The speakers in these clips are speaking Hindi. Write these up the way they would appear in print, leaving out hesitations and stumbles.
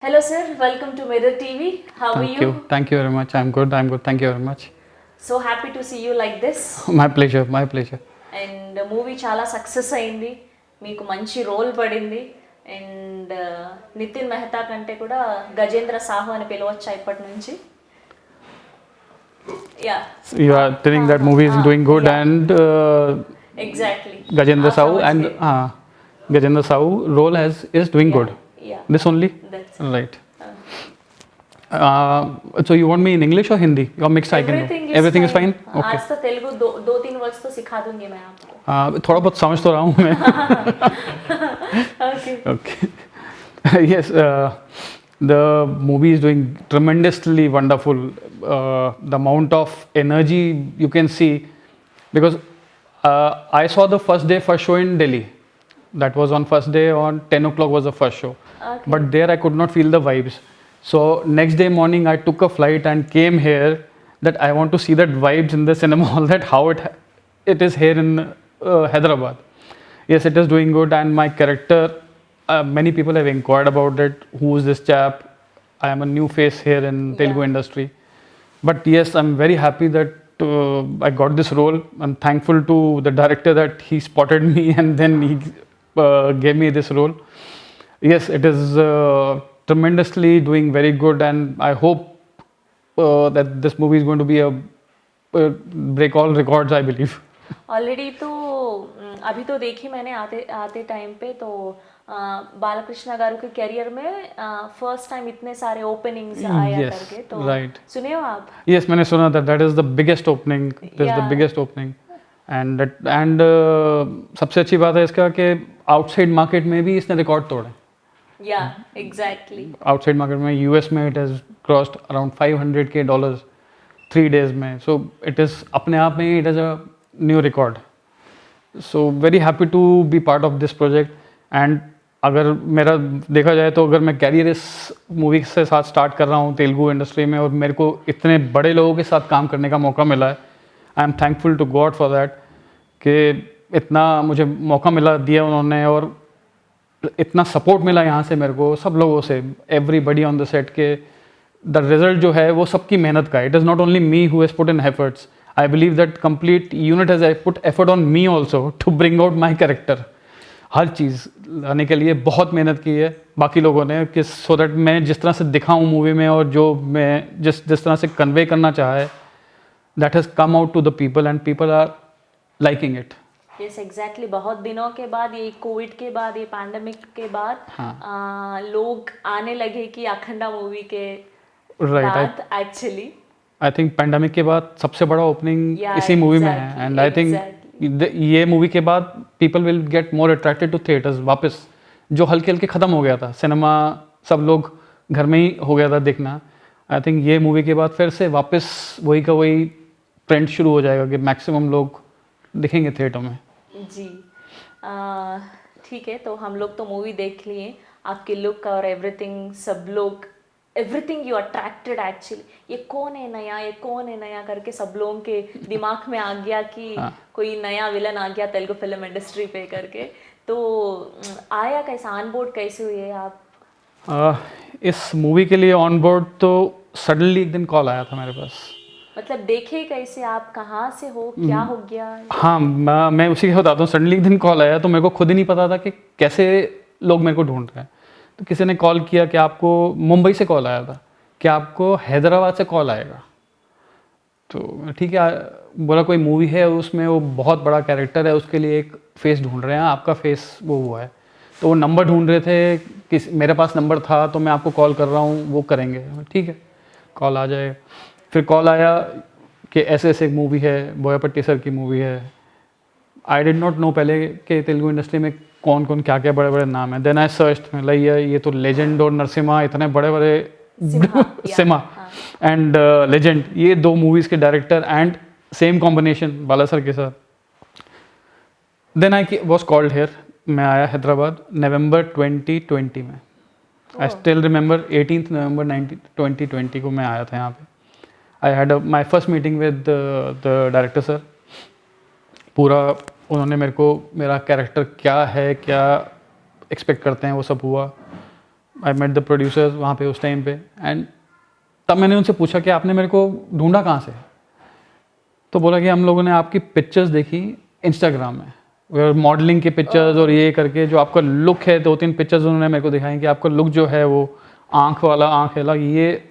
Hello sir, welcome to Mirror TV. How are you? Thank you very much. I'm good. Thank you very much. So happy to see you like this. My pleasure. And movie చాలా సక్సెస్ అయింది, మీకు మంచి రోల్ పడింది. అండ్ నితిన్ మెహతా కంటే కూడా గజేంద్ర సాహు అని పిలవచ్చు ఇప్పటి నుంచి. Yeah. You are telling that movie is doing good and exactly. Gajendra Sahu and Gajendra Sahu role is doing good. Yeah. This only? That's right. So you want me in English or Hindi? Or mixed I can do. Everything is fine? Okay. आज तो तेलुगु दो तीन वर्ड्स तो सिखा दूंगी मैं आपको. थोड़ा बहुत समझ तो रहा हूँ मैं. Okay. Yes, the movie is doing tremendously wonderful. The amount of energy you can see, because I saw the first show in Delhi. That was on first day on 10 o'clock was the first show. Okay. But there I could not feel the vibes. So next day morning I took a flight and came here, that I want to see that vibes in the cinema hall, that how it is here in Hyderabad. Yes, it is doing good, and my character, many people have inquired about it. Who is this chap? I am a new face here in Telugu industry. But yes, I'm very happy that I got this role. I'm thankful to the director that he spotted me and then he gave me this role. Yes, it is tremendously doing very good, and I hope that this movie is going to be a break all records, I believe. Already तो अभी तो देखी मैंने आते टाइम पे तो बालकृष्ण गारू के करियर में फर्स्ट टाइम इतने सारे ओपनिंग्स आया करके तो right. सुने हो आप? Yes, मैंने सुना that is the biggest opening. That is the biggest opening. And सबसे अच्छी बात है इसका कि आउटसाइड मार्केट में भी इसने रिकॉर्ड तोड़ा. Yeah, exactly. आउटसाइड मार्केट में यूएस में it has crossed around $500,000 3 days में. सो इट इज़ अपने आप में it is a new record. So very happy to be part of this project. And अगर मेरा देखा जाए तो अगर मैं कैरियर इस मूवी से साथ स्टार्ट कर रहा हूँ तेलुगु इंडस्ट्री में, और मेरे को इतने बड़े लोगों के साथ काम करने का मौका मिला है, I am thankful to God for that कि इतना मुझे मौका दिया उन्होंने, और इतना सपोर्ट मिला यहाँ से मेरे को सब लोगों से, एवरीबडी ऑन द सेट के. द रिजल्ट जो है वो सबकी मेहनत का है. It is not only me who has put in efforts. I believe that complete unit has put effort on me also to bring out my character. हर चीज़ लाने के लिए बहुत मेहनत की है बाकी लोगों ने, कि सो दैट मैं जिस तरह से दिखाऊँ मूवी में, और जो मैं जिस तरह से कन्वे करना चाहा है, that has come out to the people and people are liking it. Yes exactly. बहुत दिनों के बाद, ये कोविड के बाद, ये पैंडेमिक के बाद लोग आने लगे कि अखंडा मूवी के बाद. एक्चुअली आई थिंक पैंडेमिक के बाद सबसे बड़ा ओपनिंग इसी मूवी में है. एंड आई थिंक ये मूवी के बाद people will get more attracted to theatres वापस. जो हल्के हल्के ख़त्म हो गया था सिनेमा, सब लोग घर में ही हो गया था देखना. आई थिंक ये मूवी के बाद फिर से वापस वही का वही ट्रेंड शुरू हो जाएगा कि मैक्सिमम लोग दिखेंगे थिएटर में. जी ठीक है. तो हम लोग तो मूवी देख लिए, आपके लुक और एवरीथिंग, सब लोग एवरीथिंग यू अट्रैक्टेड एक्चुअली. ये कौन है नया करके सब लोगों के दिमाग में आ गया कि कोई नया विलन आ गया तेलुगु फिल्म इंडस्ट्री पे करके. तो आया कैसा, ऑन बोर्ड कैसे हुए आप? इस मूवी के लिए ऑन बोर्ड तो सडनली एक दिन कॉल आया था मेरे पास. मतलब देखे कैसे आप, कहाँ से हो, क्या हो गया? हाँ, मैं उसी के बताता हूँ. सडनली एक दिन कॉल आया तो मेरे को खुद ही नहीं पता था कि कैसे लोग मेरे को ढूंढ रहे हैं. तो किसी ने कॉल किया कि आपको, मुंबई से कॉल आया था कि आपको हैदराबाद से कॉल आएगा. तो ठीक है, बोला कोई मूवी है उसमें वो बहुत बड़ा कैरेक्टर है, उसके लिए एक फेस ढूंढ रहे हैं, आपका फेस वो हुआ है. तो वो नंबर ढूंढ रहे थे कि मेरे पास नंबर था तो मैं आपको कॉल कर रहा हूँ, वो करेंगे. ठीक है, कॉल आ जाए. फिर कॉल आया कि ऐसे एक मूवी है, बोयापट्टी सर की मूवी है. आई डिड नॉट नो पहले कि तेलुगु इंडस्ट्री में कौन कौन क्या क्या बड़े बड़े नाम है. देन आई सर्च में ये तो लेजेंड और नरसिम्हा, इतने बड़े बड़े सिम्हा एंड लेजेंड, ये 2 मूवीज़ के director and same combination Bala sir के साथ. Then I was called here. मैं आया हैदराबाद नवंबर 2020 में. आई स्टिल रिमेंबर 18 नवंबर 2020 को मैं आया था यहाँ पे. I had my first meeting with the director sir. पूरा उन्होंने मेरे को मेरा कैरेक्टर क्या है, क्या एक्सपेक्ट करते हैं, वो सब हुआ. आई मेट द प्रोड्यूसर्स वहाँ पे उस टाइम पे, एंड तब मैंने उनसे पूछा कि आपने मेरे को ढूंढा कहाँ से? तो बोला कि हम लोगों ने आपकी पिक्चर्स देखी इंस्टाग्राम में, मॉडलिंग की पिक्चर्स और ये करके जो आपका लुक है, 2-3 पिक्चर्स उन्होंने मेरे को दिखाई कि आपका लुक जो है वो आँख वाला, आँख वाला, ये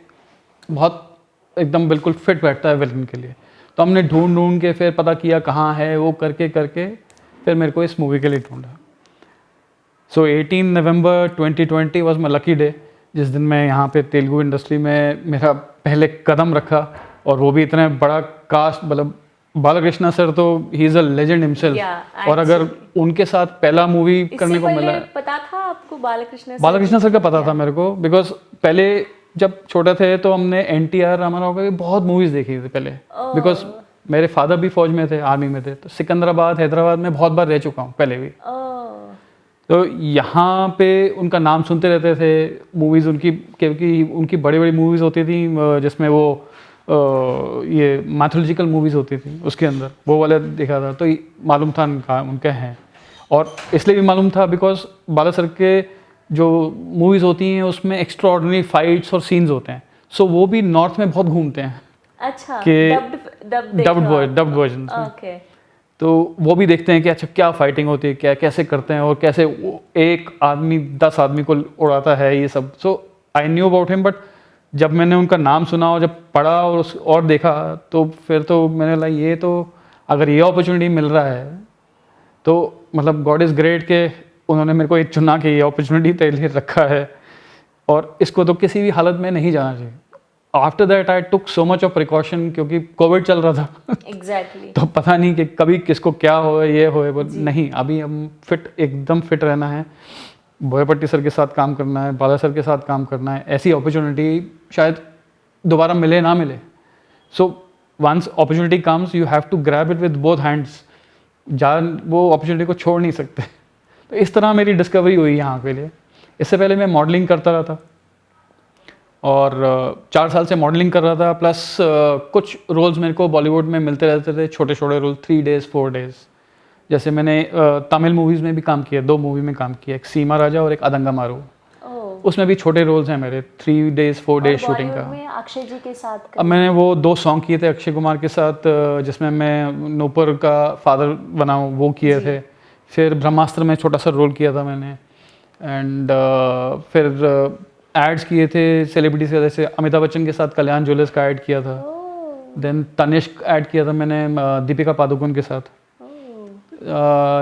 बहुत एकदम बिल्कुल फिट बैठता है विलन के लिए। तो हमने ढूंढ ढूंढ के फिर पता किया कहाँ है वो, करके करके फिर मेरे को इस मूवी के लिए ढूंढा। सो 18 नवंबर 2020 वाज माई लकी डे, जिस दिन मैं यहाँ पे तेलुगु इंडस्ट्री में मेरा पहले कदम रखा, और वो भी इतने बड़ा कास्ट, मतलब बालाकृष्णा सर तो he is a legend himself. Yeah, और अगर उनके साथ पहला मूवी करने को मिला है, पता था आपको बालाकृष्ण सर का पता था मेरे को, बिकॉज पहले जब छोटे थे तो हमने NTR रामाराव की बहुत मूवीज़ देखी थी पहले, बिकॉज मेरे फादर भी फौज में थे, आर्मी में थे, तो सिकंदराबाद, हैदराबाद में बहुत बार रह चुका हूँ पहले भी। तो यहाँ पे उनका नाम सुनते रहते थे, मूवीज़ उनकी, क्योंकि उनकी बड़ी बड़ी मूवीज़ होती थी जिसमें वो ये मैथोलॉजिकल मूवीज़ होती थी, उसके अंदर वो वाला देखा था, तो मालूम था उनके हैं। और इसलिए भी मालूम था बिकॉज बाला सर के जो मूवीज़ होती हैं उसमें एक्स्ट्रा ऑर्डिनरी फाइट्स और सीन्स होते हैं, सो वो भी नॉर्थ में बहुत घूमते हैं। अच्छा, कि डब्ड वर्जन, ओके। तो वो भी देखते हैं कि अच्छा क्या फाइटिंग होती है, क्या कैसे करते हैं, और कैसे एक आदमी 10 आदमी को उड़ाता है, ये सब। So I knew about him, but जब मैंने उनका नाम सुना और जब पढ़ा और देखा, तो फिर तो मैंने लगा ये तो, अगर ये अपॉर्चुनिटी मिल रहा है तो मतलब गॉड इज़ ग्रेट के उन्होंने मेरे को ये चुना कि ये अपॉर्चुनिटी तेरे लिए रखा है, और इसको तो किसी भी हालत में नहीं जाना चाहिए। After that I took so much of precaution, क्योंकि कोविड चल रहा था। एग्जैक्टली। तो पता नहीं कि कभी किसको क्या हो, ये हो, नहीं, अभी हम एकदम फिट रहना है, बोयापट्टी सर के साथ काम करना है, बाला सर के साथ काम करना है। ऐसी अपॉर्चुनिटी शायद दोबारा मिले ना मिले, so once opportunity comes you have to grab it with both hands, वो अपॉर्चुनिटी को छोड़ नहीं सकते। तो इस तरह मेरी डिस्कवरी हुई यहाँ के लिए। इससे पहले मैं मॉडलिंग करता रहा था, और 4 साल से मॉडलिंग कर रहा था, प्लस कुछ रोल्स मेरे को बॉलीवुड में मिलते रहते थे, छोटे छोटे रोल, 3 days 4 days। जैसे मैंने तमिल मूवीज़ में भी काम किया, 2 मूवी में काम किया, एक सीमा राजा और एक अदंगा मारू। उसमें भी छोटे रोल्स हैं मेरे, 3 days 4 days शूटिंग का। में अक्षय जी के साथ अब मैंने वो 2 सॉन्ग किए थे अक्षय कुमार के साथ, जिसमें मैं नूपुर का फादर बना हूँ, वो किए थे। फिर ब्रह्मास्त्र में छोटा सा रोल किया था मैंने, एंड फिर एड्स किए थे सेलिब्रिटीज़ के, जैसे अमिताभ बच्चन के साथ कल्याण ज्वेलर्स का ऐड किया था। देन तनिष्क ऐड किया था मैंने दीपिका पादुकोण के साथ।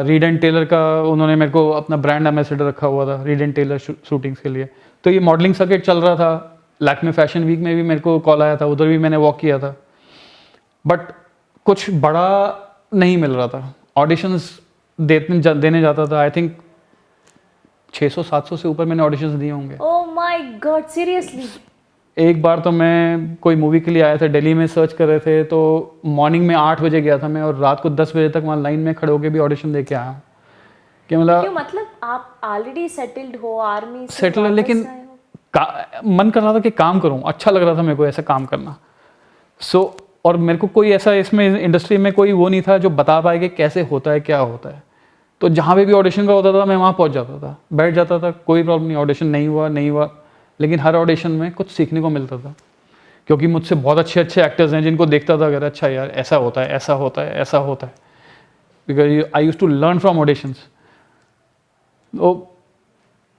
रीड एंड टेलर का उन्होंने मेरे को अपना ब्रांड एम्बेसडर रखा हुआ था, रीड एंड टेलर शूटिंग्स के लिए। तो ये मॉडलिंग सर्किट चल रहा था। लैक्मे फैशन वीक में भी मेरे को कॉल आया था, उधर भी मैंने वॉक किया था, बट कुछ बड़ा नहीं मिल रहा था। ऑडिशंस देने जाता था, आई थिंक 600-700 से ऊपर मैंने ऑडिशंस दिए होंगे। Oh my God, seriously? एक बार तो मैं कोई मूवी के लिए आया था, दिल्ली में सर्च कर रहे थे, तो मॉर्निंग में 8 बजे गया था मैं, और रात को 10 बजे तक वहाँ लाइन में खड़े होकर भी ऑडिशन दे के आया हूँ। कि मतलब आप ऑलरेडी सेटल्ड हो, आर्मी से सेटल, लेकिन मन कर रहा था कि काम करूँ, अच्छा लग रहा था मेरे को ऐसा काम करना। सो और मेरे को कोई ऐसा इसमें इंडस्ट्री में कोई वो नहीं था जो बता पाए कि कैसे होता है, क्या होता है। तो जहाँ पे भी ऑडिशन का होता था मैं वहाँ पहुँच जाता था, बैठ जाता था, कोई प्रॉब्लम नहीं। ऑडिशन नहीं हुआ, लेकिन हर ऑडिशन में कुछ सीखने को मिलता था, क्योंकि मुझसे बहुत अच्छे एक्टर्स हैं जिनको देखता था, अगर अच्छा यार ऐसा होता है, ऐसा होता है, ऐसा होता है, because I use to learn from auditions. तो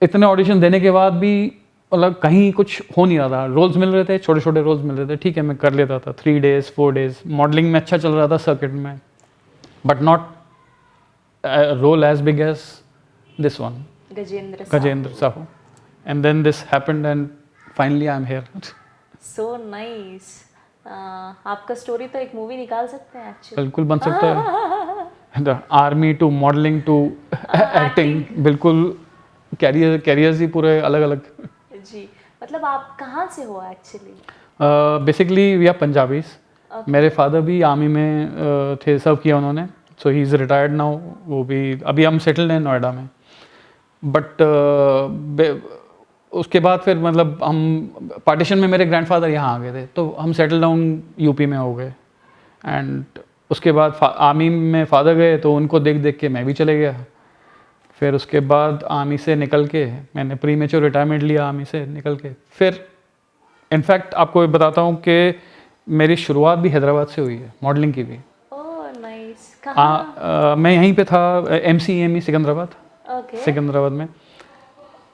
इतने ऑडिशन देने के बाद भी मतलब कहीं कुछ हो नहीं रहा था। रोल्स मिल रहे थे, छोटे छोटे रोल्स मिल रहे थे, ठीक है मैं कर लेता था। 3 days 4 days मॉडलिंग में अच्छा चल रहा था सर्किट में, but not role as big as this one, Gajendra Sahu. And then this happened and finally I'm here. So nice. आपका स्टोरी तो एक मूवी निकाल सकते हैं एक्चुअली। बिल्कुल बन सकता है। Army to modelling to acting, बिल्कुल कैरियर्स ही पूरे अलग अलग। जी, मतलब आप कहाँ से हो actually? Basically we are Punjabis. मेरे फादर भी आर्मी में थे, सर्व किया उन्होंने, so he is retired now. वो भी अभी हम सेटल्ड हैं नोएडा में, बट उसके बाद फिर मतलब हम पार्टीशन में मेरे ग्रैंडफादर यहाँ आ गए थे, तो हम सेटल डाउन यूपी में हो गए। एंड उसके बाद आर्मी में फादर गए, तो उनको देख देख के मैं भी चले गया। फिर उसके बाद आर्मी से निकल के मैंने प्री मेच्योर रिटायरमेंट लिया आर्मी से निकल के। फिर इनफैक्ट आपको बताता हूँ कि मेरी शुरुआत भी हैदराबाद से हुई है मॉडलिंग की भी। Oh nice. कहाँ? मैं यहीं पे था MCEME सिकंदराबाद, ओके। सिकंदराबाद में।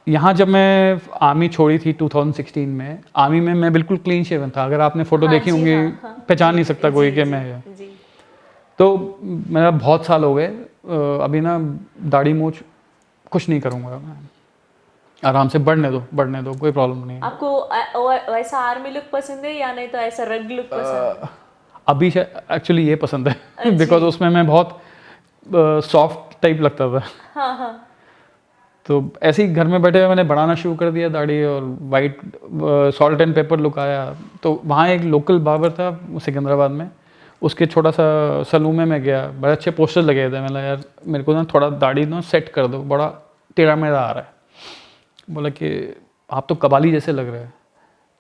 यहाँ जब मैं आर्मी छोड़ी थी 2016 में, आर्मी में मैं बिल्कुल क्लीन शेवन था। अगर आपने फ़ोटो हाँ देखी जी, होंगी, हाँ। पहचान जी, नहीं सकता कोई जी, कि जी, मैं। जी। तो मेरा बहुत साल हो गए, अभी ना दाढ़ी मूछ कुछ नहीं करूँगा मैं, आराम से बढ़ने दो, कोई प्रॉब्लम नहीं है। आपको वैसा आर्मी लुक पसंद है या नहीं तो ऐसा रग लुक पसंद है? अभी एक्चुअली ये पसंद है जी। बिकॉज उसमें मैं बहुत सॉफ्ट टाइप लगता था। हाँ हाँ। तो ऐसे ही घर में बैठे हुए मैंने बढ़ाना शुरू कर दिया दाढ़ी, और white salt and paper look आया। तो वहाँ एक लोकल बार्बर था सिकंदराबाद में, उसके छोटा सा सलून में मैं गया, बड़े अच्छे पोस्टर लगे थे। मैंने यार मेरे को ना थोड़ा दाढ़ी ना सेट कर दो, बड़ा टेढ़ा मेढ़ा आ रहा है। बोला कि आप तो कबाली जैसे लग रहे हैं।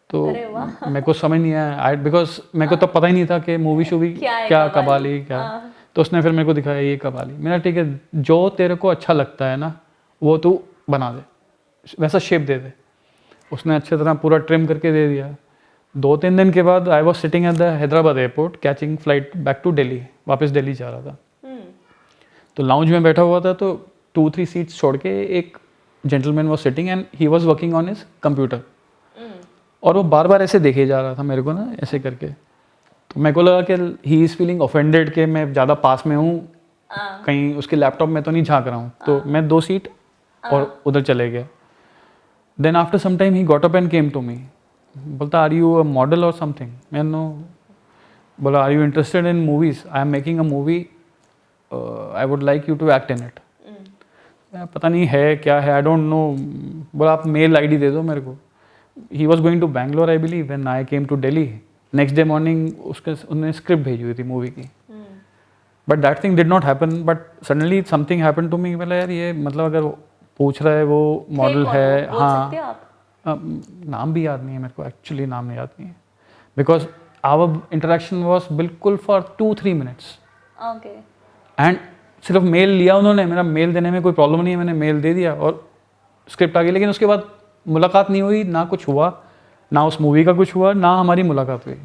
तो अरे वाह। मेरे को समझ नहीं आया, बिकॉज मेरे को तब पता ही नहीं था कि मूवी शूवी क्या है क्या कव्वाली? कबाली क्या। हाँ। तो उसने फिर मेरे को दिखाया ये कबाली। मेरा ठीक है, जो तेरे को अच्छा लगता है ना वो तू बना दे, वैसा शेप दे दे। उसने अच्छे तरह पूरा ट्रिम करके दे दिया। 2-3 दिन के बाद I was sitting at the Hyderabad airport catching flight back to Delhi, वापस दिल्ली जा रहा था। हम्म। तो लाउंज में बैठा हुआ था, तो 2-3 सीट्स छोड़ के एक gentleman was sitting and he was working on his computer. और वो बार बार ऐसे देखे जा रहा था मेरे को ना, ऐसे करके। तो मेरे को लगा कि ही इज़ फीलिंग ऑफेंडेड कि मैं ज़्यादा पास में हूँ, कहीं उसके लैपटॉप में तो नहीं झांक रहा हूँ। तो मैं 2 सीट और उधर चले गया। Then after some time he got up and came to me, बोलता आर यू अ मॉडल और समथिंग। मैं नो। बोला are you interested in movies, I am making a movie, I would like you to act in it. पता नहीं है क्या है, आई डोंट नो। बोला आप मेल आईडी दे दो मेरे को। He was going to Bangalore I believe when I came to Delhi. Next day morning उसके उन्होंने स्क्रिप्ट भेजी हुई थी मूवी की, but that thing did not happen. But suddenly something happen to me. बोला यार ये मतलब अगर वो पूछ रहा है, वो मॉडल है। बोल सकते हो आप? नाम भी याद नहीं है मेरे को, एक्चुअली नाम याद नहीं है, बिकॉज आवर इंटरेक्शन वॉज बिल्कुल फॉर 2-3 मिनट्स। ओके। एंड सिर्फ मेल लिया उन्होंने, मेरा मेल देने में कोई प्रॉब्लम नहीं है, मैंने मेल दे दिया और स्क्रिप्ट आ गई। लेकिन उसके बाद मुलाकात नहीं हुई, ना कुछ हुआ, ना उस मूवी का कुछ हुआ, ना हमारी मुलाकात हुई।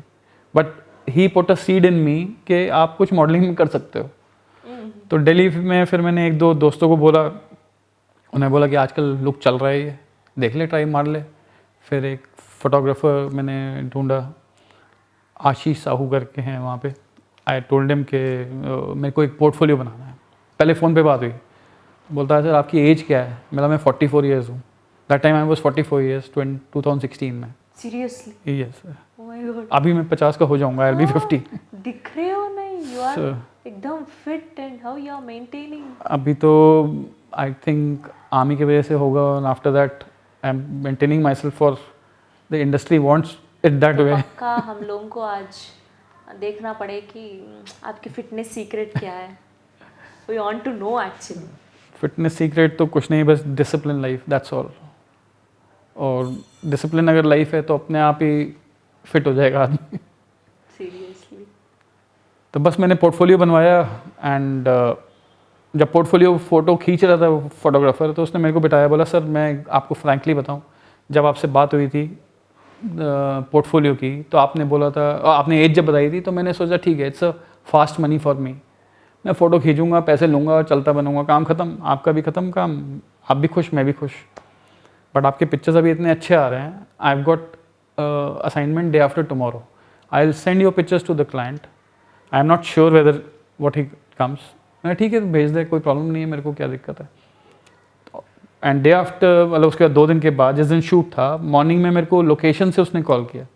But he put a seed in me कि आप कुछ मॉडलिंग में कर सकते हो। तो दिल्ली में फिर मैंने 1-2 दोस्तों को बोला, उन्हें बोला कि आजकल लुक चल रहा है ये, देख ले, ट्राई मार ले। फिर एक फोटोग्राफर मैंने ढूंढा, आशीष साहू करके हैं वहाँ पे। आई टोल्ड हिम कि मेरे को एक पोर्टफोलियो बनाना है। पहले फ़ोन पे बात हुई, बोलता है सर आपकी एज क्या है? मैं 44 ईयर्स हूँ। That time I was 44 years 2016 में। Seriously? Yes. Oh my God. अभी मैं 50 का हो जाऊंगा, आई बी 50। दिख रहे हो नहीं, यू आर So- एकदम fit and how you are maintaining? अभी तो आई थिंक आर्मी की वजह से होगा, और after that I am maintaining my self for the industry wants it that way. पक्का हम लोगों को आज देखना पड़े कि आपकी फिटनेस सीक्रेट क्या है। We want to know actually. Fitness secret तो कुछ नहीं, बस डिसिप्लिन लाइफ, दैट्स ऑल। और डिसिप्लिन अगर लाइफ है तो अपने आप ही फिट हो जाएगा आदमी। सीरियसली? तो बस मैंने पोर्टफोलियो बनवाया एंड जब पोर्टफोलियो फ़ोटो खींच रहा था वो फोटोग्राफर, तो उसने मेरे को बिठाया, बोला सर मैं आपको फ्रैंकली बताऊं, जब आपसे बात हुई थी पोर्टफोलियो की, तो आपने बोला था, आपने एज जब बताई थी, तो मैंने सोचा ठीक है, it's a fast money for me. मैं फ़ोटो खींचूंगा, पैसे लूँगा और चलता बनूंगा, काम ख़त्म, आपका भी ख़त्म काम, आप भी खुश, मैं भी खुश। बट आपके पिक्चर्स अभी इतने अच्छे आ रहे हैं, I have got assignment day after tomorrow, I will send your pictures to the client, I am not sure whether what he comes. मैं ठीक है तो भेज दे, कोई प्रॉब्लम नहीं है, मेरे को क्या दिक्कत है। एंड डे आफ्टर, मतलब उसके बाद 2 दिन के बाद, जिस दिन शूट था, मॉर्निंग में मेरे को लोकेशन से उसने कॉल किया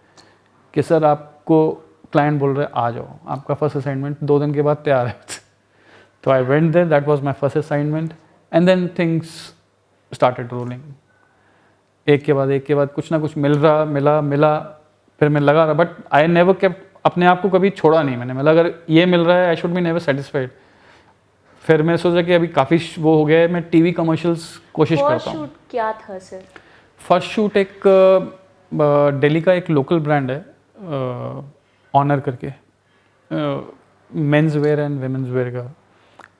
कि सर आपको क्लाइंट बोल रहे आ जाओ, आपका फर्स्ट असाइनमेंट 2 दिन के बाद तैयार है। तो I went there, that was my first assignment and then things started rolling. एक के बाद कुछ ना कुछ मिला, फिर मैं लगा रहा, बट आई नेवर केप्ट, अपने आप को कभी छोड़ा नहीं मैंने। मतलब अगर ये मिल रहा है, I should be never satisfied. फिर मैं सोचा कि अभी काफ़ी वो हो गया है, मैं टीवी कमर्शियल्स कोशिश करता हूँ। शूट क्या था सर? फर्स्ट शूट एक दिल्ली का एक लोकल ब्रांड है, ऑनर करके, men's wear and women's wear का,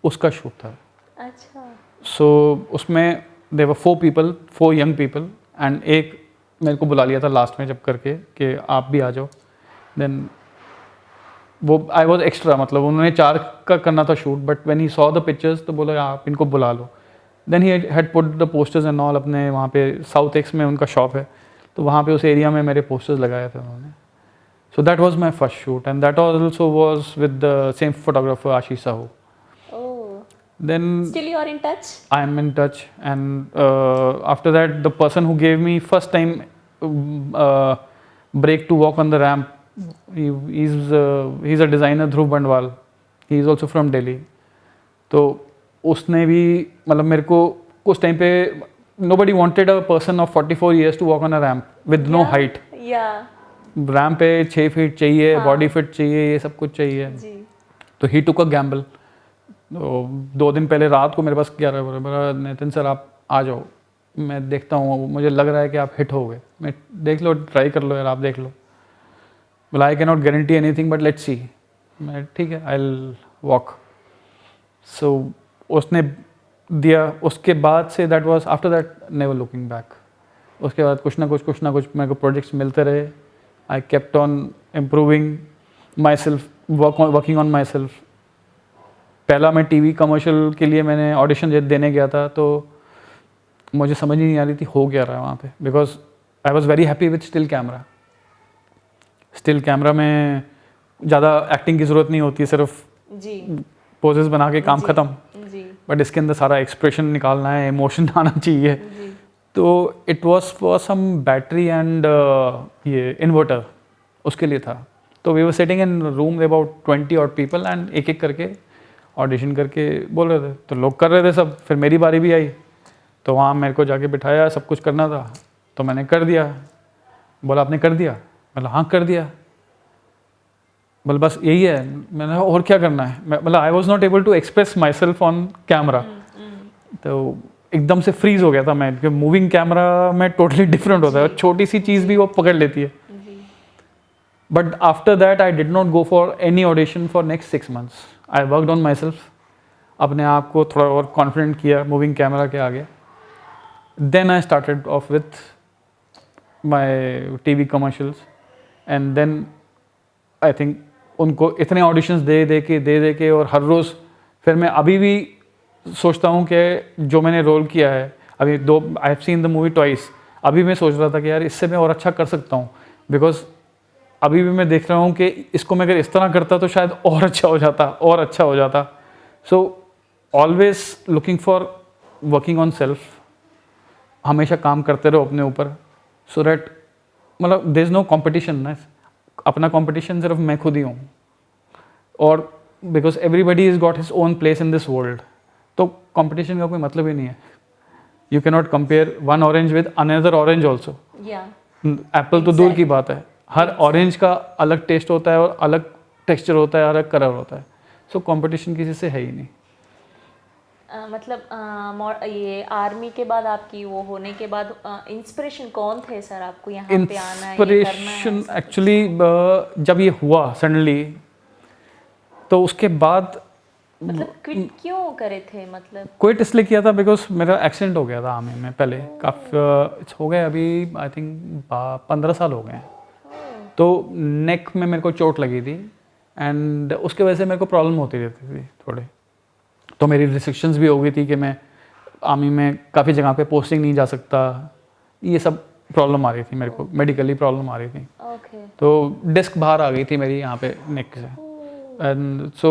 उसका शूट था। अच्छा। सो उसमें there were 4 people, 4 young people, and एक मेरे को बुला लिया था लास्ट में जब करके कि आप भी आ जाओ. देन वो आई वॉज एक्स्ट्रा, मतलब उन्होंने 4 का करना था shoot, but when he saw the pictures तो बोला आप इनको बुला लो. Then he had put the posters and all. अपने वहाँ पे साउथ एक्स में उनका शॉप है, तो वहाँ पे उस एरिया में मेरे पोस्टर्स लगाए थे उन्होंने. So that was my first shoot and that also was with the same photographer Ashish Sahu. Oh, Then still you are in touch? I am in touch, and after that, the person who gave me first time break to walk on the ramp, he's a designer, Dhruv Bandwal. He is also from Delhi. तो उसने भी मतलब मेरे को उस टाइम पे nobody wanted a person of 44 years to walk on a ramp with no Yeah. height. Yeah. Ramp पे 6 फीट चाहिए, हाँ. बॉडी फिट चाहिए, ये सब कुछ चाहिए. जी. तो ही टुक अ गैम्बल. तो 2 दिन पहले रात को मेरे पास 11 बजे बोला नितिन सर आप आ जाओ, मैं देखता हूँ, मुझे लग रहा है कि आप हिट हो गए, मैं देख लो, ट्राई कर लो यार, आप देख लो. बोला I can not guarantee anything but let's see. मैं ठीक है, आई विल वॉक. सो उसने दिया. उसके बाद say that was after that never looking back. उसके बाद कुछ ना कुछ मेरे को प्रोजेक्ट्स मिलते रहे. I kept on improving my self, working on my self. पहला मैं टीवी कमर्शियल के लिए मैंने ऑडिशन देने गया था, तो मुझे समझ ही नहीं आ रही थी हो क्या रहा है वहाँ पे, because I was very happy with still camera. Still camera में ज़्यादा एक्टिंग की ज़रूरत नहीं होती, सिर्फ जी. पोजेस बना के काम जी. ख़त्म. जी. बट इसके अंदर सारा एक्सप्रेशन निकालना है, इमोशन आना चाहिए. जी. तो it was for some battery and ये इन्वर्टर उसके लिए था. तो we were sitting in room about 20 और पीपल एंड एक एक करके ऑडिशन करके बोल रहे थे. तो लोग कर रहे थे सब. फिर मेरी बारी भी आई, तो वहाँ मेरे को जाके बिठाया, सब कुछ करना था, तो मैंने कर दिया. बोला आपने कर दिया? बोला हाँ कर दिया. बोला बस यही है? मैंने कहा और क्या करना है? मतलब I was not able to express myself on camera. तो एकदम से फ्रीज हो गया था मैं, क्योंकि मूविंग कैमरा में टोटली डिफरेंट होता है, छोटी सी चीज़ भी वो पकड़ लेती है. But after that I did not go for any audition for next 6 months. I worked on my self. अपने आप को थोड़ा और कॉन्फिडेंट किया मूविंग कैमरा के आगे. Then I started off with my TV commercials and then I think उनको इतने ऑडिशंस दे के और हर रोज़ फिर मैं अभी भी सोचता हूँ कि जो मैंने रोल किया है अभी I have seen the movie twice. अभी मैं सोच रहा था कि यार इससे मैं और अच्छा कर सकता हूँ, बिकॉज अभी भी मैं देख रहा हूँ कि इसको मैं अगर इस तरह करता तो शायद और अच्छा हो जाता. So always looking for working on self. हमेशा काम करते रहो अपने ऊपर, सो दैट मतलब देयर इज नो कंपटीशन ना. अपना कंपटीशन सिर्फ मैं खुद ही हूँ, और because everybody is got his own place in this world. तो कंपटीशन का कोई मतलब ही नहीं है. You can not compare one orange with another orange also. Apple तो दूर की बात है, हर ऑरेंज का अलग टेस्ट होता है और अलग टेक्सचर होता है, अलग कलर होता है. सो कंपटीशन किसी से है ही नहीं. मतलब ये आर्मी के बाद आपकी वो होने के बाद इंस्पिरेशन कौन थे सर आपको यहाँ पे आना है, ये करना है? इंस्पिरेशन एक्चुअली जब ये हुआ सडनली, तो उसके बाद मतलब क्विट क्यों करे थे? मतलब क्विट इसलिए किया था बिकॉज मेरा एक्सीडेंट हो गया था आर्मी में पहले. काफ़ी हो गए, अभी आई थिंक 15 साल हो गए हैं. तो नेक में मेरे को चोट लगी थी एंड उसके वजह से मेरे को प्रॉब्लम होती रहती थी थोड़े. तो मेरी रिस्ट्रिक्शंस भी हो गई थी कि मैं आर्मी में काफ़ी जगह पे पोस्टिंग नहीं जा सकता. ये सब प्रॉब्लम आ रही थी मेरे को, मेडिकली प्रॉब्लम आ रही थी. तो डिस्क बाहर आ गई थी मेरी यहाँ पे नेक से. एंड सो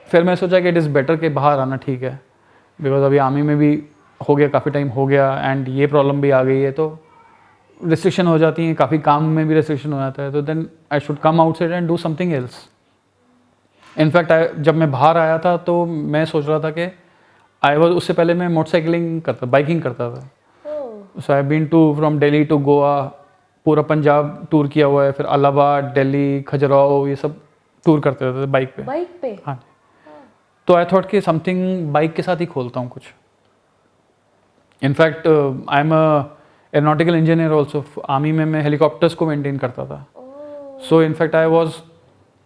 फिर मैं सोचा कि इट इज़ बेटर कि बाहर आना ठीक है, बिकॉज अभी आर्मी में भी हो गया, काफ़ी टाइम हो गया एंड ये प्रॉब्लम भी आ गई है, तो रिस्ट्रिक्शन हो जाती हैं, काफ़ी काम में भी रिस्ट्रिक्शन हो जाता है. तो then I should come outside and do something else. In fact जब मैं बाहर आया था तो मैं सोच रहा था कि उससे पहले मैं बाइकिंग करता था. So I been to from Delhi to Goa, पूरा पंजाब टूर किया हुआ है, फिर इलाहाबाद, दिल्ली, खजुराहो, ये सब टूर करते रहते थे बाइक पे. हाँ. तो आई थॉट कि समथिंग बाइक के साथ ही खोलता हूँ कुछ. In fact I am aeronautical engineer also. Army में मैं हेलीकॉप्टर्स को मेंटेन करता था. So in fact I was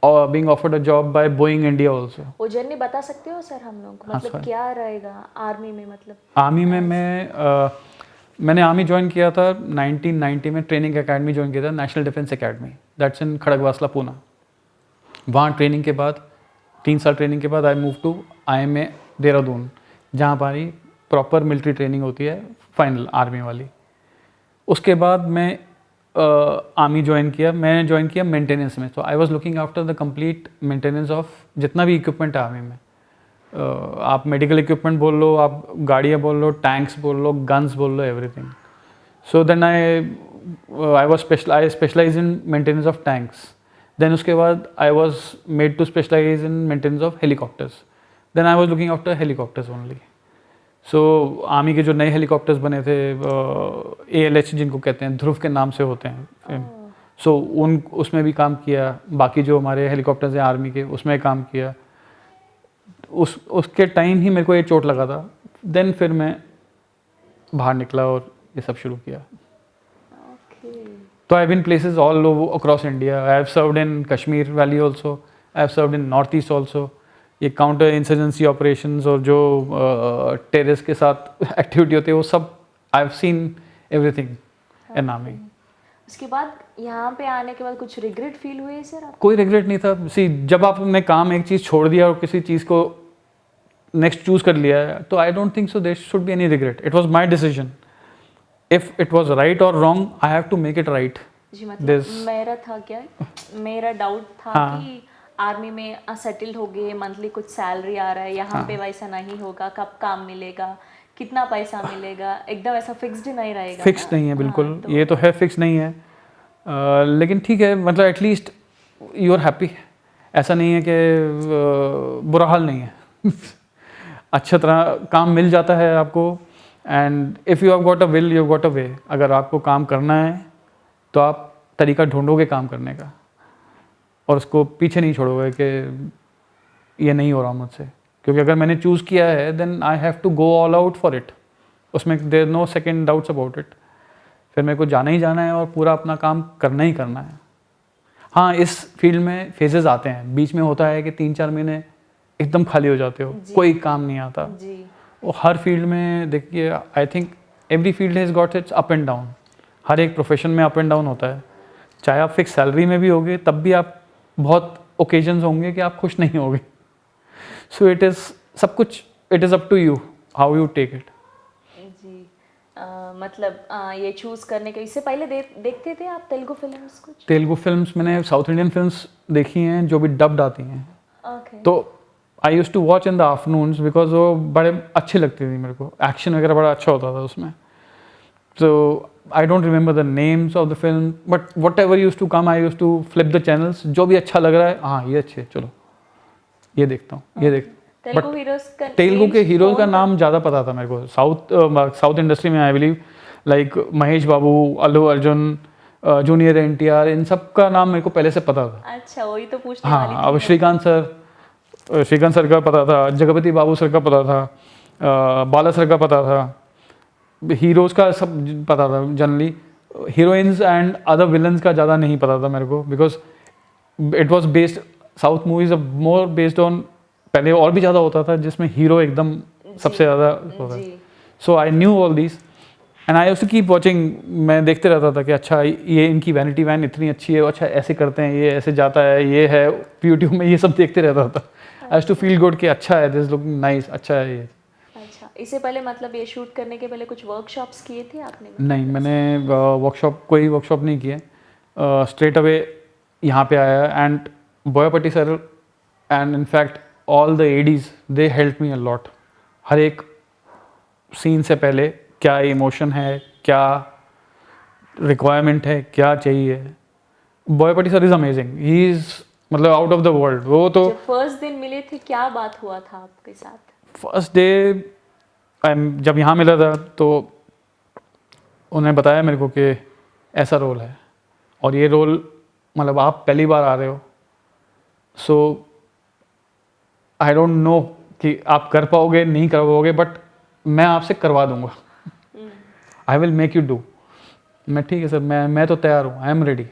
being offered a job by Boeing India also. वो जर्नी बता सकते हो सर हम लोग को? हाँ, मतलब sorry. क्या रहेगा आर्मी में, मतलब आर्मी में मैंने आर्मी ज्वाइन किया था 1990 में, ट्रेनिंग एकेडमी ज्वाइन किया था, national defence academy, that's in Khadakwasla Poona. वहाँ ट्रेनिंग के बाद 3 साल ट्रेनिंग के बाद I move to IMA Dehradun, जहाँ हमारी प्रॉपर मिलिट्री ट्रेनिंग होती है, फाइनल आर्मी वाली। उसके बाद मैं आर्मी ज्वाइन किया, मैंने ज्वाइन किया मेंटेनेंस में। तो I was looking after the complete maintenance of जितना भी इक्विपमेंट है आर्मी में। आप मेडिकल इक्विपमेंट बोल लो, आप गाड़ियाँ बोल लो, टैंक्स बोल लो, गन्स बोल लो, everything. So then I specialize in maintenance of tanks. Then उसके बाद I was made to specialize in maintenance of helicopters. Then I was looking after helicopters only. So army के जो नए हेलीकॉप्टर्स बने थे, ALH जिनको कहते हैं, ध्रुव के नाम से होते हैं। सो उसमें भी काम किया। बाकी जो हमारे हेलीकॉप्टर्स हैं आर्मी के, उसमें काम किया। उसके टाइम ही मेरे को ये चोट लगा था। देन फिर मैं बाहर निकला और ये सब शुरू किया। तो I been places all over across India. I have served in Kashmir valley also, I have served in north east also. ये काउंटर इंसर्जेंसी ऑपरेशंस और जो टेररिस्ट के साथ एक्टिविटी होती है, वो सब I have seen everything in army. उसके बाद यहाँ पे आने के बाद कुछ रिग्रेट फील हुए सर आपको? कोई रिग्रेट नहीं था। सी, जब आपने काम एक चीज़ छोड़ दिया और किसी चीज़ को नेक्स्ट चूज कर लिया है, तो I don't think so there should be any regret. It was my decision. If it was right और wrong, I have to make it right. जी, मतलब मेरा था क्या, मेरा डाउट था हाँ. कि आर्मी में सेटल्ड हो गए, मंथली कुछ सैलरी आ रहा है, यहाँ पे वैसा नहीं होगा, कब काम मिलेगा, कितना पैसा मिलेगा, एकदम ऐसा फिक्स्ड नहीं रहेगा। फिक्स नहीं है बिल्कुल। ये तो है, फिक्स नहीं है। लेकिन ठीक है, मतलब एटलीस्ट यू आर हैप्पी। ऐसा नहीं है कि बुरा हाल नहीं है। अच्छा तरह काम मिल जाता है आपको। And if you have got a will, you have got a way. अगर आपको काम करना है तो आप तरीका ढूंढोगे काम करने का, और उसको पीछे नहीं छोड़ोगे कि ये नहीं हो रहा मुझसे। क्योंकि अगर मैंने चूज़ किया है, then I have to go all out for it. उसमें there no second doubts about it. फिर मेरे को जाना ही जाना है और पूरा अपना काम करना ही करना है। हाँ, इस फील्ड में फेजेस आते हैं, बीच में होता है कि 3-4 महीने एकदम खाली हो जाते हो, कोई काम नहीं आता जी। वो हर फील्ड में देखिए। I think every field has got its up and down. हर एक प्रोफेशन में अप एंड डाउन होता है। चाहे आप फिक्स सैलरी में भी होगे, तब भी आप बहुत ओकेजन्स होंगे कि आप खुश नहीं होगे। सो इट इज़ सब कुछ, it is up to you how you take it. जी, मतलब ये चूज करने के इससे पहले देखते थे आप तेलुगु फिल्म्स कुछ? तेलुगु फिल्म्स मैंने साउथ इंडियन फिल्म्स देखी हैं जो भी डब्ड आती हैं। ओके। तो I use to watch in the afternoons because वो बड़े अच्छी लगती थी मेरे को। एक्शन वगैरह बड़ा अच्छा होता था उसमें। तो I don't remember the names of the film, but whatever use to come, I use to flip the channels. जो भी अच्छा लग रहा है, हाँ ये अच्छे, चलो ये देखता हूँ, ये देखता हूँ। तेलुगु के हीरोज का नाम ज़्यादा पता था मेरे को। साउथ इंडस्ट्री में I believe like Mahesh Babu, Allu Arjun, junior NTR, इन सब का नाम मेरे को पहले से पता था। अच्छा, वही तो पूछने वाली हाँ, थी। अब श्रीकांत सर का पता था, जगपति बाबू सर का पता था, बाला सर का पता था, हीरोज़ का सब पता था generally. Heroines and other villains का ज़्यादा नहीं पता था मेरे को, because it was based, south movies more based on, पहले और भी ज़्यादा होता था जिसमें हीरो एकदम सबसे ज़्यादा होता है। So I knew all this and I used to keep watching. मैं देखते रहता था कि अच्छा ये इनकी वैनिटी वैन इतनी अच्छी है, अच्छा ऐसे करते हैं, ये ऐसे जाता है, ये है यूट्यूब में, ये सब देखते रहता था। I used to feel good कि अच्छा है, दिस लुकिंग नाइस, अच्छा है ये। अच्छा, इससे पहले मतलब ये शूट करने के पहले कुछ वर्कशॉप्स किए थे आपने? नहीं, मैंने कोई वर्कशॉप नहीं किए। स्ट्रेट अवे यहाँ पे आया and Boyapati sir and in fact all the ADs they help me a lot. हर एक सीन से पहले क्या इमोशन है, क्या रिक्वायरमेंट है, क्या चाहिए। Boyapati sir is amazing, he is मतलब आउट ऑफ द वर्ल्ड। वो तो फर्स्ट दिन मिले थे, क्या बात हुआ था आपके साथ? फर्स्ट डे जब यहाँ मिला था तो उन्होंने बताया मेरे को कि ऐसा रोल है और ये रोल मतलब आप पहली बार आ रहे हो, सो आई डोंट नो कि आप कर पाओगे नहीं कर पाओगे, बट मैं आपसे करवा दूंगा। I will make you do. मैं ठीक है सर, मैं तो तैयार हूँ, I am ready.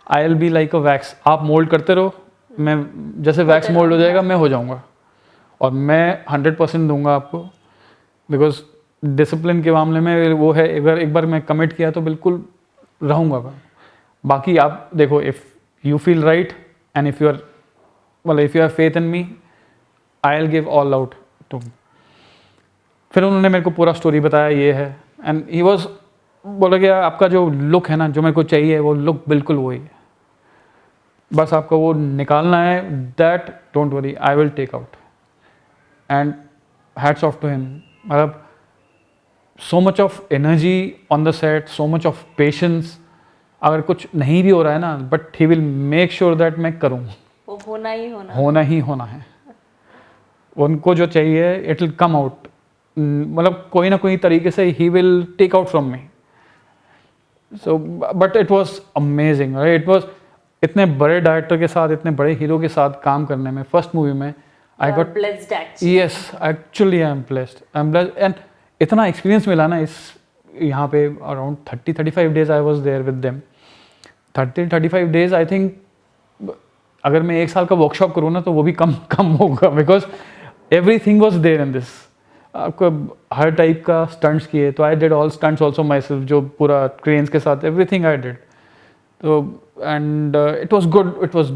I will be like a wax. आप मोल्ड करते रहो, मैं जैसे वैक्स मोल्ड हो जाएगा मैं हो जाऊंगा, और मैं 100% दूंगा आपको, बिकॉज डिसिप्लिन के मामले में वो है, अगर एक बार मैं कमिट किया तो बिल्कुल रहूंगा मैं। बाकी आप देखो, if you feel right and if you are, मतलब if you have faith in me, I will give all out to. फिर उन्होंने मेरे को पूरा स्टोरी बताया ये है, एंड ही वॉज, बोला कि आपका जो लुक है ना, जो मेरे को चाहिए वो लुक बिल्कुल वही है, बस आपको वो निकालना है, that don't worry, I will take out. And hats off to him, मतलब so much of energy on the set, so much of patience. अगर कुछ नहीं भी हो रहा है ना, but he will make sure that मैं करूँ, वो होना ही होना। होना ही होना है। उनको जो चाहिए इट विल कम आउट, मतलब कोई ना कोई तरीके से he will take out from me. So but it was amazing, it was, इतने बड़े डायरेक्टर के साथ, इतने बड़े हीरो के साथ काम करने में, फर्स्ट मूवी में I got blessed actually. Yes, actually I am blessed, and इतना एक्सपीरियंस मिला ना इस, यहाँ पे around 30-35 days I was there with them. 30-35 days, I think अगर मैं 1 साल का वर्कशॉप करूँ ना तो वो भी कम कम होगा, because everything was there in this. आपको हर टाइप का स्टंट्स किए, तो I did all stunts also myself, जो पूरा क्रेन्स के साथ एवरीथिंग आई डिड। तो and it was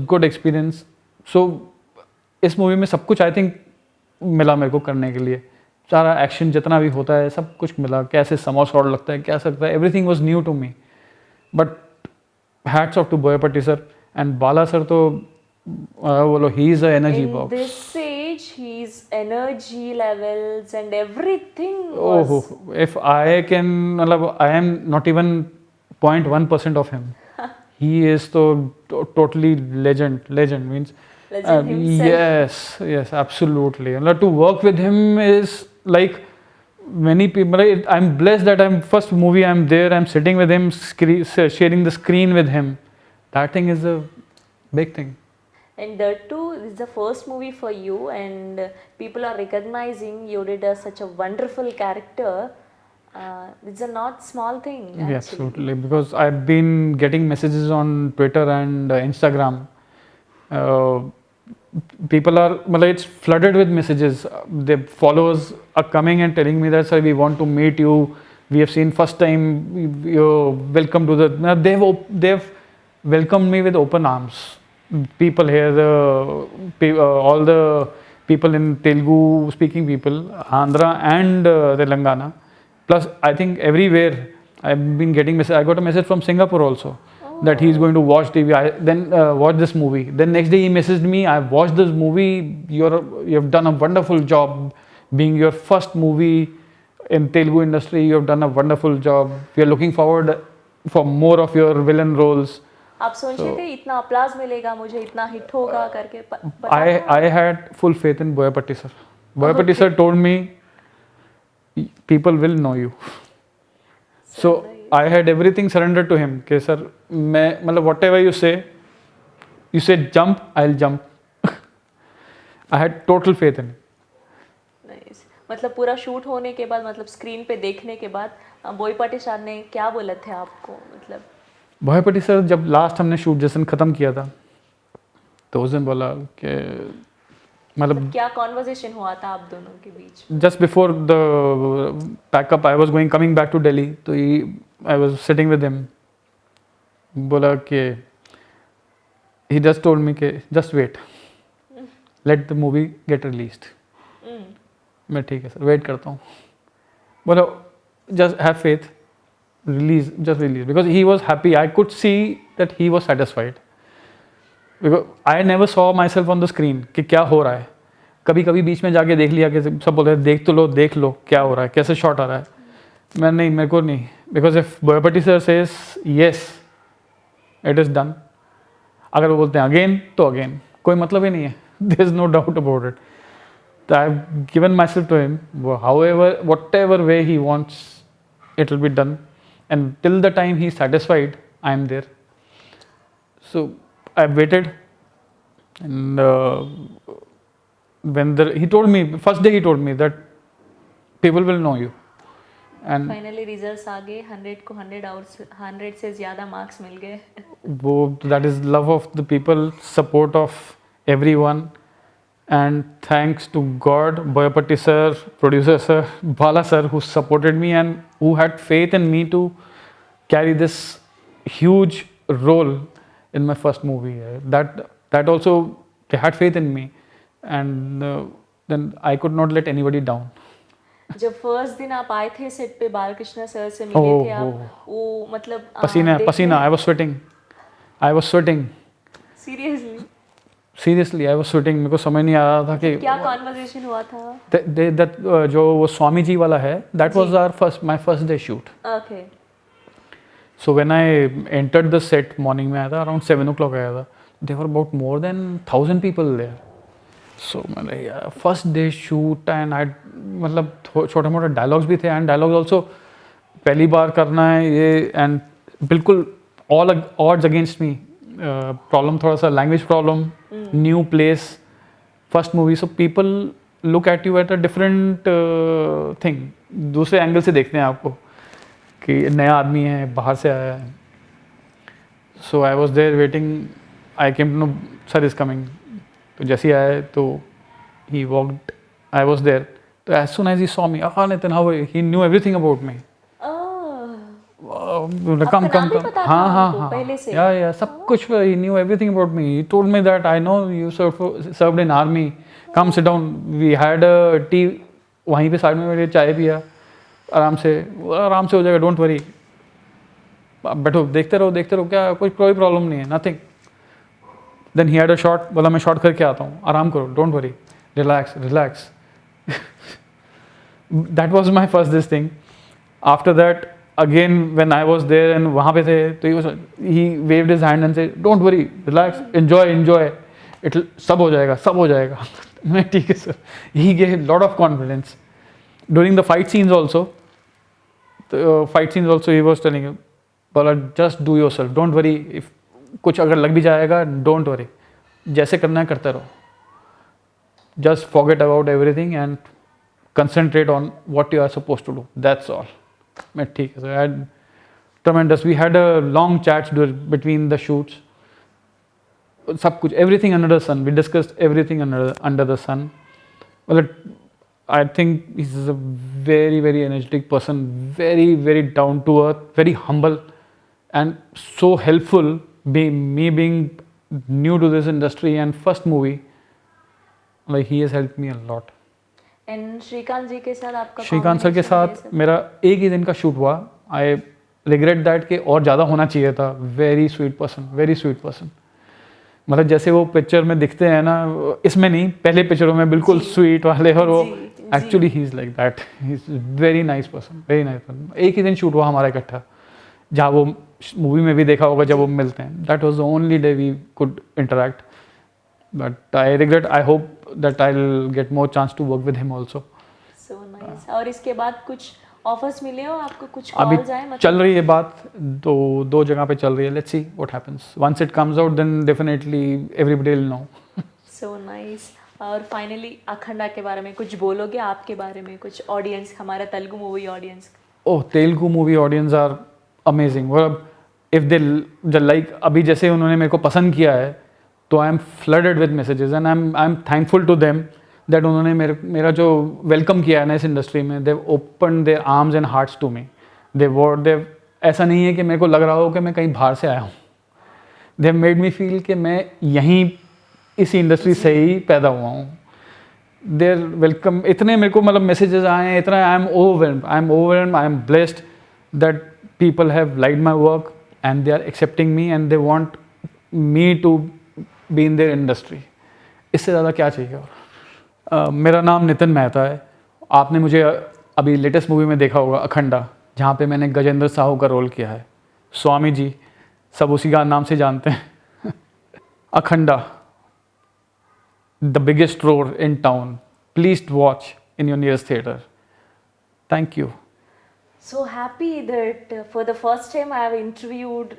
good experience. So इस मूवी में सब कुछ आई थिंक मिला मेरे को करने के लिए, सारा एक्शन जितना भी होता है सब कुछ मिला, कैसे समरसॉल्ट लगता है, क्या सकता है, everything was new to me. But hats off to Boyapati sir and Bala sir, तो बोलो he is a energy In box. this age, his energy levels and everything Oh, was if I can, मतलब I am not even 0.1% of him. He is so totally legend means. legend himself. Yes, absolutely. And to work with him is like many people. I'm blessed that I'm first movie I'm there. I'm sitting with him, sharing the screen with him. That thing is a big thing. And that too, this is the first movie for you, and people are recognizing you did such a wonderful character. It's a not small thing, actually. Yeah, absolutely. Because I've been getting messages on Twitter and Instagram. Uh, People are, well, it's flooded with messages. The followers are coming and telling me that, sir, we want to meet you. We have seen first time. You're welcome to the. Now they've welcomed me with open arms. People here, all the people in Telugu speaking people, Andhra and Telangana. Plus, I think everywhere I've been getting message. I got a message from Singapore also that he's going to watch TV. Then watch this movie. Then next day he messaged me. I've watched this movie. You've done a wonderful job, being your first movie in Telugu industry. You've done a wonderful job. We are looking forward for more of your villain roles. आप सोचे थे इतना अपलाज मिलेगा मुझे, इतना हिट होगा करके? पता था? I had full faith in Boyapatti sir. Boyapatti sir told me people will know you. So I had everything surrendered to him. कि sir मैं मतलब whatever you say jump, I'll jump. I had total faith in him. Nice. मतलब पूरा शूट होने के बाद, मतलब स्क्रीन पे देखने के बाद बोयपट्टी सर ने क्या बोला थे आपको? मतलब बोयपट्टी सर जब लास्ट हमने शूट जैसे ख़त्म किया था तो उस दिन बोला कि मतलब क्या कॉन्वर्सेशन हुआ था आप दोनों के बीच? just before the pack-up, I was coming back to Delhi. तो I was sitting with him. बोला कि he just told me कि just wait, let the movie get released. मैं ठीक है सर, वेट करता हूँ। बोला just have faith, just release, because he was happy. I could see that he was satisfied. Because I never saw myself on the screen कि क्या हो रहा है। कभी कभी बीच में जाके देख लिया कि सब बोल रहे हैं देख लो क्या हो रहा है, कैसे शॉट आ रहा है। मैं नहीं, मेरे को नहीं, because if Boyapati sir says yes it is done, अगर वो बोलते हैं अगेन तो अगेन, कोई मतलब ही नहीं है। There is no doubt about it. I have given myself to him, however whatever way he wants it will be done, and till the time he is satisfied I am there. So I waited, and when he told me, first day he told me that people will know you, and finally results आ गए, 100 को 100 से ज़्यादा मार्क्स मिल गए। वो that is love of the people, support of everyone, and thanks to God, Boyapatti sir, producer sir, Bala sir, who supported me and who had faith in me to carry this huge role in my first movie. That also, they had faith in me, and then I could not let anybody down. जब फर्स्ट दिन आप आए थे सेट पे बालकृष्ण सर से मिले थे आप, वो मतलब पसीना, I was sweating. Seriously I was sweating. मेरे को समझ नहीं आ रहा था कि क्या कॉन्वर्सेशन हुआ था. that जो वो स्वामी जी वाला है, that was my first day shoot. Okay. So when I entered the set, morning में आया था, around 7 o'clock आया था. There were about more than 1,000 people there. So मतलब first day shoot and I मतलब छोटे मोटे dialogues भी थे, and dialogues also पहली बार करना है ये, and बिल्कुल all odds against me. Problem थोड़ा सा language problem, new place, first movie, so people look at you at a different thing. दूसरे एंगल से देखते हैं आपको कि नया आदमी है, बाहर से आया है. So I was there waiting. I came to know sir is coming. तो जैसे ही आए तो he walked. I was there. So as soon as he saw me, Nitin, how are you? He knew everything about me. Come. हाँ. पहले से. Yeah, सब कुछ. He knew everything about me. He told me that I know you served in army. Come sit down. We had a tea. वहीं पे साइड में मेरे चाय पिया. आराम से हो जाएगा. Don't worry. बैठो, देखते रहो. क्या कोई प्रॉब्लम नहीं है. Nothing. Then he had a shot. बोला मैं शॉट करके आता हूँ. आराम करो. Don't worry. Relax. That was my first this thing. After that, again when I was there and वहाँ पे थे, तो he waved his hand and said, "Don't worry, relax, enjoy. सब हो जाएगा." मैं ठीक है sir. He gave lot of confidence. During the fight scenes also, he was telling you, "Bola, just do yourself. Don't worry. If कुछ अगर लग भी जाएगा, don't worry. जैसे करना है करते रहो. Just forget about everything and concentrate on what you are supposed to do. That's all." मैं ठीक है sir. Tremendous. We had a long chats between the shoots. सब कुछ, everything under the sun. We discussed everything under the sun. Well, I think he's a very, very energetic person. Very, very down to earth. Very humble, and so helpful. Me being new to this industry and first movie, like he has helped me a lot. And Srikanth ji के साथ आपका श्रीकांत सर के साथ मेरा एक ही दिन का शूट हुआ. आई रिग्रेट दैट कि और ज़्यादा होना चाहिए था. Very sweet person. मतलब जैसे वो पिक्चर में दिखते हैं ना, इसमें नहीं, पहले पिक्चरों में बिल्कुल स्वीट वाले, और वो actually he is like that. He is very nice person. एक ही दिन शूट हुआ हमारा इकट्ठा, जहाँ वो मूवी में भी देखा होगा जब वो मिलते हैं. That was the only day we could interact. But I regret. I hope that I'll get more chance to work with him also. So nice. और इसके बाद कुछ ऑफर्स मिले हो आपको, कुछ अभी कॉल्स आए? मतलब चल रही है बात, दो जगह पे चल रही है. Let's see what happens. Once it comes out, then definitely everybody will know. So nice. और फाइनली अखंडा के बारे में कुछ बोलोगे, आपके बारे में कुछ, ऑडियंस, हमारा Telugu movie audience? Oh, Telugu movie audience are amazing. Well, if they like, अभी जैसे उन्होंने मेरे को पसंद किया है, तो I am flooded with messages, and I am thankful to them that उन्होंने मेरा जो वेलकम किया है ना इस इंडस्ट्री में. They open their arms and hearts to me. They ऐसा नहीं है कि मेरे को लग रहा हो कि मैं कहीं बाहर से आया हूँ. दे मेड मी फील कि मैं यहीं इसी इंडस्ट्री से ही पैदा हुआ हूँ. देयर वेलकम, इतने मेरे को मतलब मैसेजेस आए हैं, इतना I am overwhelmed. I am blessed that people have liked my work and they are accepting me and they want me to be in their industry. इससे ज़्यादा क्या चाहिए और. मेरा नाम नितिन मेहता है. आपने मुझे अभी लेटेस्ट मूवी में देखा होगा अखंडा, जहाँ पे मैंने गजेंद्र साहू का रोल किया है. स्वामी जी सब उसी का नाम से जानते हैं. Akhanda, the biggest role in town. Please watch in your nearest theatre. Thank you. So happy that for the first time I have interviewed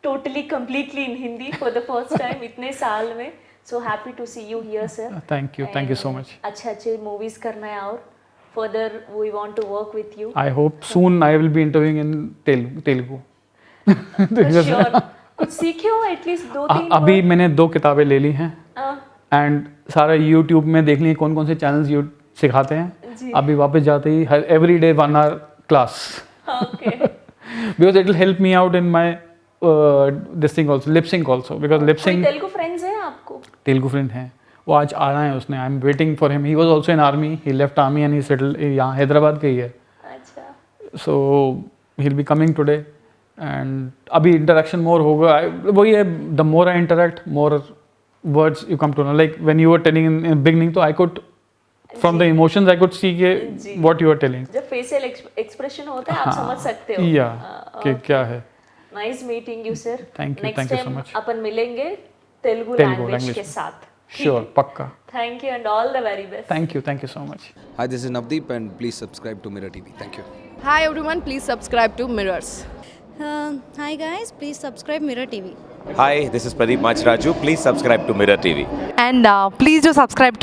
totally completely in Hindi for the first time इतने साल में. So happy to see you here, sir. Thank you so much. अच्छे movies करना है, और further we want to work with you. I hope soon I will be interviewing in Telugu. For sure. कुछ सीखे हो एटलीस्ट 2-3? अभी मैंने 2 किताबें ले ली हैं. एंड सारा यूट्यूब में देख लिए कौन कौन से चैनल्स यू सिखाते हैं. अभी वापस जाते ही every day 1 hour class, okay because it will help me out in my this thing also, lip sync also, because lip कोई सिंक. तेलुगु फ्रेंड्स हैं आपको? तेलुगु फ्रेंड हैं, वो आज आ रहा है उसने. I am waiting for him. He was also in army, he left army and he settled यहाँ हैदराबाद का ही है. अच्छा, so he will be coming today and अभी इंटरेक्शन मोर होगा. वही है, the more I interact more words you come to know. Like when you were telling in beginning, तो I could from the emotions I could see के जी। What you are telling. जब फेशियल एक्सप्रेशन होता है आप समझ सकते हो. या कि क्या है. Nice meeting you sir. Thank you so next much. Time अपन मिलेंगे तेलुगु तेलुगु लैंग्वेज language के में. साथ. श्योर, पक्का. Thank you and all the very best. Thank you so much. Hi, this is Navdeep, and please subscribe to Mirror TV. Thank you. Hi everyone, please subscribe to Mirrors. Hi guys, please subscribe Mirror TV. Hi, this is Pradeep Machraju. Please subscribe to Mirror TV. And please do subscribe to